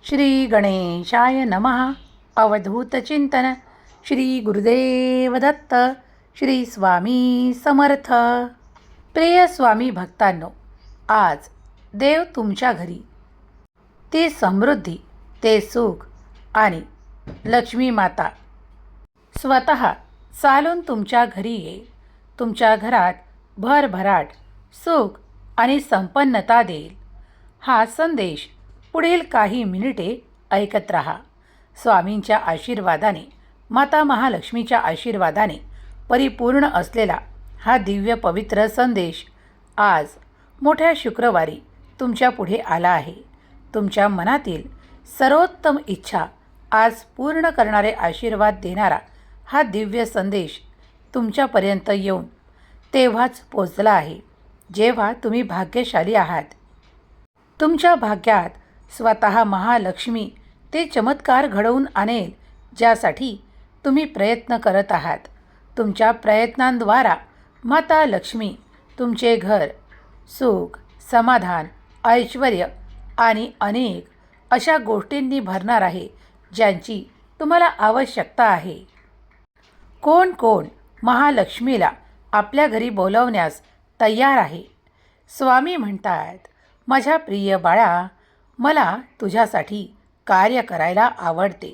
श्री गणेशाय नमः. अवधूत चिंतन. श्री गुरुदेव दत्त. श्री स्वामी समर्थ. प्रिय स्वामी भक्तांनो, आज देव तुमच्या घरी ती समृद्धी, ते सुख आणि लक्ष्मी माता स्वतः चालून तुमच्या घरी येईल. तुमच्या घरात भरभराट, सुख आणि संपन्नता देईल. हा संदेश पुढील काही मिनिटे ऐकत रहा. स्वामींच्या आशीर्वादाने, माता महालक्ष्मीच्या आशीर्वादाने परिपूर्ण असलेला हा दिव्य पवित्र संदेश आज मोठ्या शुक्रवारी तुमच्या पुढे आला आहे. तुमच्या मनातील सर्वोत्तम इच्छा आज पूर्ण करणारे आशीर्वाद देणारा हा दिव्य संदेश तुमच्यापर्यंत येऊन तेव्हाच पोचला आहे जेव्हा तुम्ही भाग्यशाली आहात. तुमच्या भाग्यात स्वतः महालक्ष्मी ते चमत्कार घडवून आणेल ज्यासाठी तुम्ही प्रयत्न करत आहात. तुमच्या प्रयत्नांद्वारा माता लक्ष्मी तुमचे घर सुख, समाधान, ऐश्वर्य आणि अनेक अशा गोष्टींनी भरणार आहे ज्यांची तुम्हाला आवश्यकता आहे. कोण कोण महालक्ष्मीला आपल्या घरी बोलवण्यास तयार आहे? स्वामी म्हणतात, माझ्या प्रिय बाळा, मला तुझ्यासाठी कार्य करायला आवडते.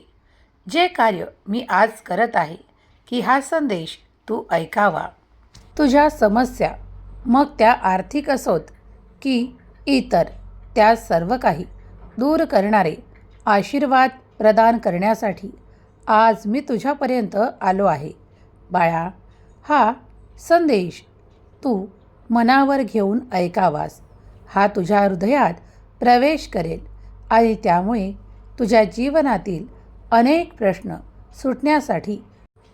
जे कार्य मी आज करत आहे की हा संदेश तू ऐकावा. तुझ्या समस्या, मग त्या आर्थिक असोत की इतर, त्या सर्व काही दूर करणारे आशीर्वाद प्रदान करण्यासाठी आज मी तुझ्यापर्यंत आलो आहे. बाळा, हा संदेश तू मनावर घेऊन ऐकावास. हा तुझ्या हृदयात प्रवेश करेल आणि त्यामुळे तुझ्या जीवनातील अनेक प्रश्न सुटण्यासाठी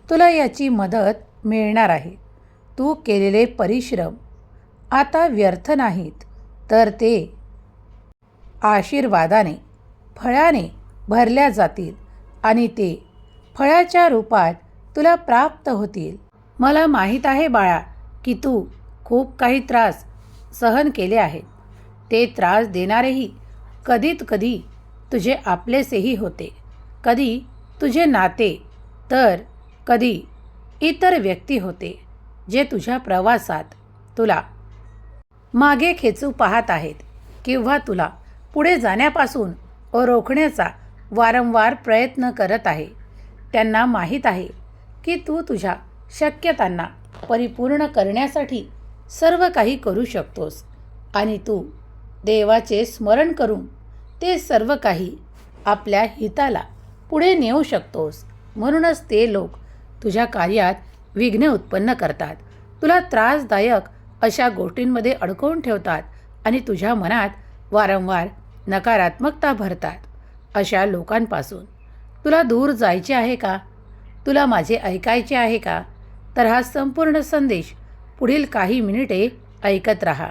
तुला याची मदत मिळणार आहे. तू केलेले परिश्रम आता व्यर्थ नाहीत, तर ते आशीर्वादाने, फळाने भरल्या जातील आणि ते फळाच्या रूपात तुला प्राप्त होतील. मला माहीत आहे बाळा की तू खूप काही त्रास सहन केले आहेत. ते त्रास देणारेही कधी तुझे आपलेसेही होते, कधी तुझे नाते, तर कधी इतर व्यक्ती होते जे तुझ्या प्रवासात तुला मागे खेचू पाहत आहेत किंवा तुला पुढे जाण्यापासून रोखण्याचा वारंवार प्रयत्न करत आहे. त्यांना माहीत आहे की तू तुझ्या शक्यतांना परिपूर्ण करण्यासाठी सर्व काही करू शकतोस आणि तू देवाचे स्मरण करून ते सर्व काही आपल्या हिताला पुढे नेऊ शकतोस. म्हणूनच ते लोक तुझ्या कार्यात विघ्न उत्पन्न करतात, तुला त्रासदायक अशा गोष्टींमध्ये अडकवून ठेवतात आणि तुझ्या मनात वारंवार नकारात्मकता भरतात. अशा लोकांपासून तुला दूर जायचे आहे का? तुला माझे ऐकायचे आहे का? तर हा संपूर्ण संदेश पुढील काही मिनिटे ऐकत रहा.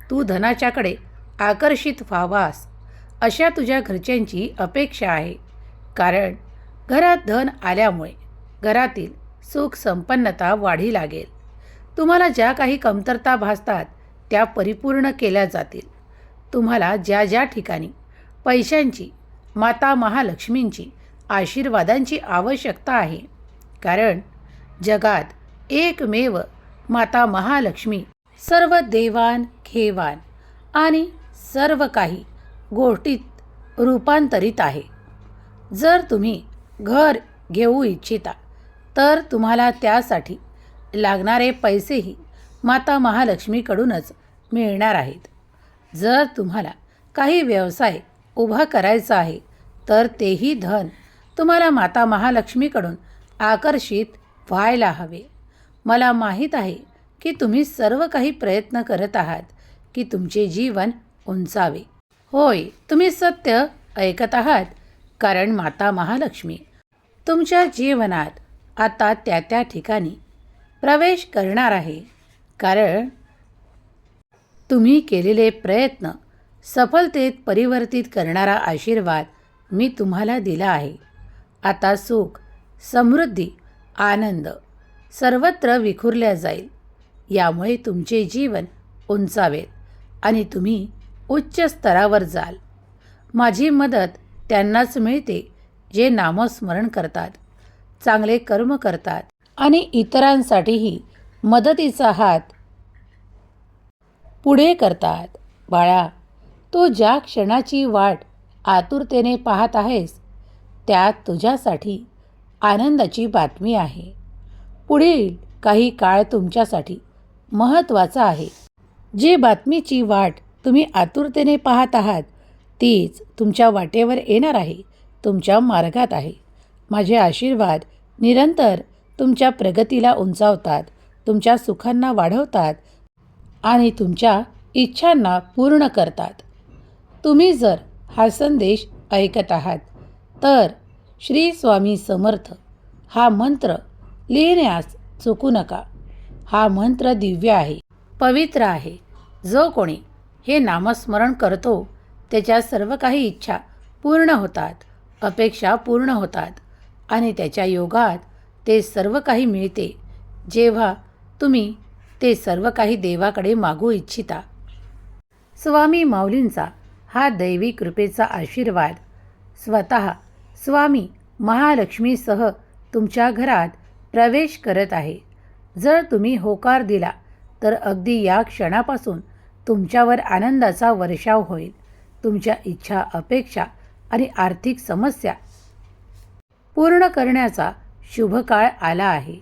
तू धनाच्याकडे आकर्षित व्हावास अशा तुझ्या घरच्यांची अपेक्षा आहे, कारण घरात धन आल्यामुळे घरातील सुख संपन्नता वाढी लागेल. तुम्हाला ज्या काही कमतरता भासतात त्या परिपूर्ण केल्या जातील. तुम्हाला ज्या ज्या ठिकाणी पैशांची, माता महालक्ष्मींची आशीर्वादांची आवश्यकता आहे, कारण जगात एकमेव माता महालक्ष्मी सर्व देवाण घेवाण आणि सर्व काही गोष्टीत रूपांतरित आहे. जर तुम्ही घर घेऊ इच्छिता तर तुम्हाला त्यासाठी लागणारे पैसेही माता महालक्ष्मीकडूनच मिळणार आहेत. जर तुम्हाला काही व्यवसाय उभा करायचा आहे तर तेही धन तुम्हाला माता महालक्ष्मीकडून आकर्षित व्हायला हवे. मला माहीत आहे की तुम्ही सर्व काही प्रयत्न करत आहात की तुमचे जीवन उंचावे. होय, तुम्ही सत्य ऐकत आहात, कारण माता महालक्ष्मी तुमच्या जीवनात आता त्या ठिकाणी प्रवेश करणार आहे, कारण तुम्ही केलेले प्रयत्न सफलतेत परिवर्तित करणारा आशीर्वाद मी तुम्हाला दिला आहे. आता सुख, समृद्धी, आनंद सर्वत्र विखुरल्या जाईल. यामुळे तुमचे जीवन उंचावेल आणि तुम्ही उच्च स्तरावर जाल. माझी मदत त्यांनाच मिळते जे नामस्मरण करतात, चांगले कर्म करतात आणि इतरांसाठीही मदतीचा हात पुढे करतात. बाळा, तू ज्या क्षणाची वाट आतुरतेने पाहत आहेस त्यात तुझ्यासाठी आनंदाची बातमी आहे. पुढील काही काळ तुमच्यासाठी महत्त्वाचा आहे. जी बातमीची वाट तुम्ही आतुरतेने पाहत आहात तीच तुमच्या वाटेवर येणार आहे, तुमच्या मार्गात आहे. माझे आशीर्वाद निरंतर तुमच्या प्रगतीला उंचावतात, तुमच्या सुखांना वाढवतात आणि तुमच्या इच्छांना पूर्ण करतात. तुम्ही जर हा संदेश ऐकत आहात तर श्री स्वामी समर्थ हा मंत्र लिहिण्यास चुकू नका. हा मंत्र दिव्य आहे, पवित्र आहे. जो कोणी हे नामस्मरण करतो त्याच्या सर्व काही इच्छा पूर्ण होतात, अपेक्षा पूर्ण होतात आणि त्याच्या योगात ते सर्व काही मिळते जेव्हा तुम्ही ते सर्व काही देवाकडे मागू इच्छिता. स्वामी माऊलींचा हा दैवी कृपेचा आशीर्वाद स्वतः स्वामी महालक्ष्मीसह तुमच्या घरात प्रवेश करत आहे. जर तुम्ही होकार दिला तर अगदी या क्षणापासून तुमच्यावर आनंदाचा वर्षाव होईल. तुमच्या इच्छा, अपेक्षा आणि आर्थिक समस्या पूर्ण करण्याचा शुभ काळ आला आहे.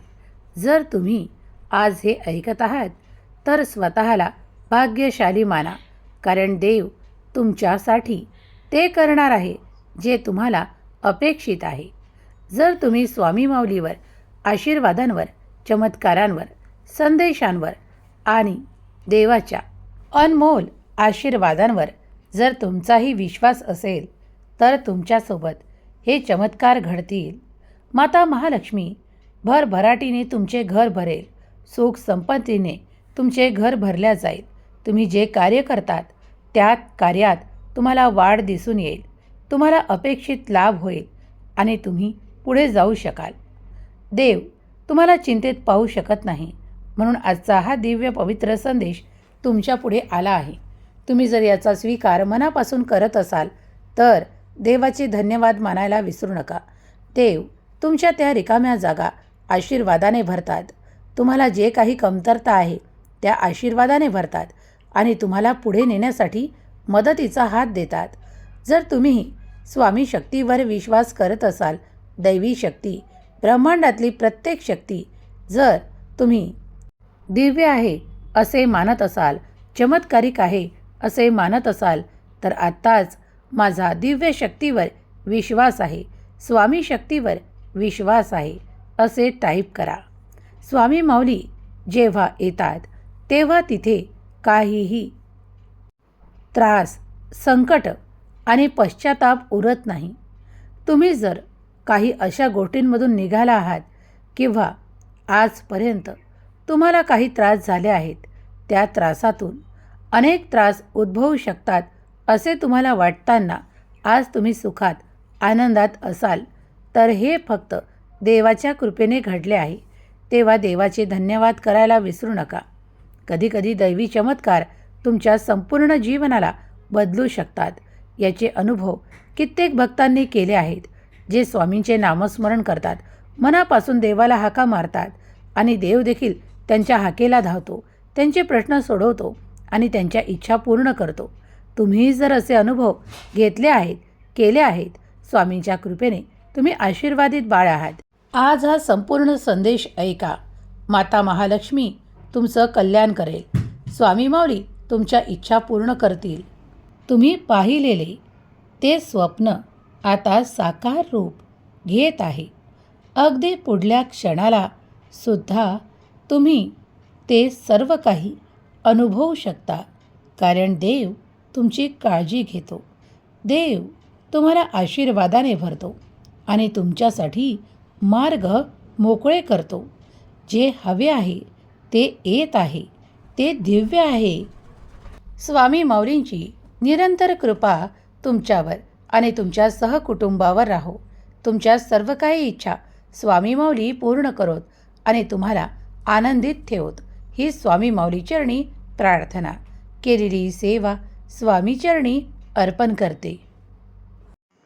जर तुम्ही आज हे ऐकत आहात तर स्वतःला भाग्यशाली माना, कारण देव तुमच्यासाठी ते करणार आहे जे तुम्हाला अपेक्षित आहे. जर तुम्ही स्वामी माऊलीवर, आशीर्वादांवर, चमत्कारांवर, संदेशांवर आणि देवाच्या अनमोल आशीर्वादांवर जर तुमचाही विश्वास असेल तर तुमच्यासोबत हे चमत्कार घडतील. माता महालक्ष्मी भरभराटीने तुमचे घर भरेल. सुख संपत्तीने तुमचे घर भरल्या जाईल. तुम्ही जे कार्य करतात त्यात कार्यात तुम्हाला वाढ दिसून येईल. तुम्हाला अपेक्षित लाभ होईल आणि तुम्ही पुढे जाऊ शकाल. देव तुम्हाला चिंतेत पाहू शकत नाही, म्हणून आजचा हा दिव्य पवित्र संदेश तुमच्या पुढे आला आहे. तुम्ही जर याचा स्वीकार मनापासून करत असाल तर देवाचे धन्यवाद मानायला विसरू नका. देव तुमच्या त्या रिकाम्या जागा आशीर्वादाने भरतात. तुम्हाला जे काही कमतरता आहे त्या आशीर्वादाने भरतात आणि तुम्हाला पुढे नेण्यासाठी मदतीचा हात देतात. जर तुम्ही स्वामी शक्तीवर विश्वास करत असाल, दैवी शक्ती, ब्रह्मांडातली प्रत्येक शक्ती जर तुम्ही दिव्य आहे असे मानत असाल, चमत्कारिक आहे असे मानत असाल तर आत्ताच माझा दिव्य शक्तीवर विश्वास आहे, स्वामी शक्तीवर विश्वास आहे असे टाईप करा. स्वामी माऊली जेव्हा येतात तेव्हा तिथे काहीही त्रास, संकट आणि पश्चाताप उरत नाही. तुम्ही जर काही अशा गोष्टींमधून निघाला आहात किंवा आजपर्यंत तुम्हाला काही त्रास झाले आहेत, त्या त्रासातून अनेक त्रास उद्भवू शकतात असे तुम्हाला वाटताना आज तुम्ही सुखात, आनंदात असाल तर हे फक्त देवाच्या कृपेने घडले आहे. तेव्हा देवाचे धन्यवाद करायला विसरू नका. कधीकधी दैवी चमत्कार तुमच्या संपूर्ण जीवनाला बदलू शकतात. याचे अनुभव कित्येक भक्तांनी केले आहेत. जे स्वामींचे नामस्मरण करतात, मनापासून देवाला हाका मारतात आणि देव देखील त्यांच्या हाकेला धावतो, त्यांचे प्रश्न सोडवतो आणि त्यांच्या इच्छा पूर्ण करतो. तुम्ही जर असे अनुभव घेतले आहेत, केले आहेत, स्वामींच्या कृपेने तुम्ही आशीर्वादित बाळ आहात. आज हा संपूर्ण संदेश ऐका. माता महालक्ष्मी तुमचं कल्याण करेल. स्वामी माऊली तुमच्या इच्छा पूर्ण करतील. तुम्ही पाहिलेले ते स्वप्न आता साकार रूप घेत आहे. अगदी पुढल्या क्षणाला सुद्धा तुम्ही ते सर्व काही अनुभवू शकता, कारण देव तुमची काळजी घेतो. देव तुम्हाला आशीर्वादाने भरतो आणि तुमच्यासाठी मार्ग मोकळे करतो. जे हवे आहे ते येत आहे, ते दिव्य आहे. स्वामी माऊलींची निरंतर कृपा तुमच्यावर आणि तुमच्या सहकुटुंबावर राहो. तुमच्या सर्व काही इच्छा स्वामी माऊली पूर्ण करोत आणि तुम्हाला आनंदित ठेवोत. ही स्वामी माऊली चरणी प्रार्थना. केलेली सेवा स्वामी चरणी अर्पण करते.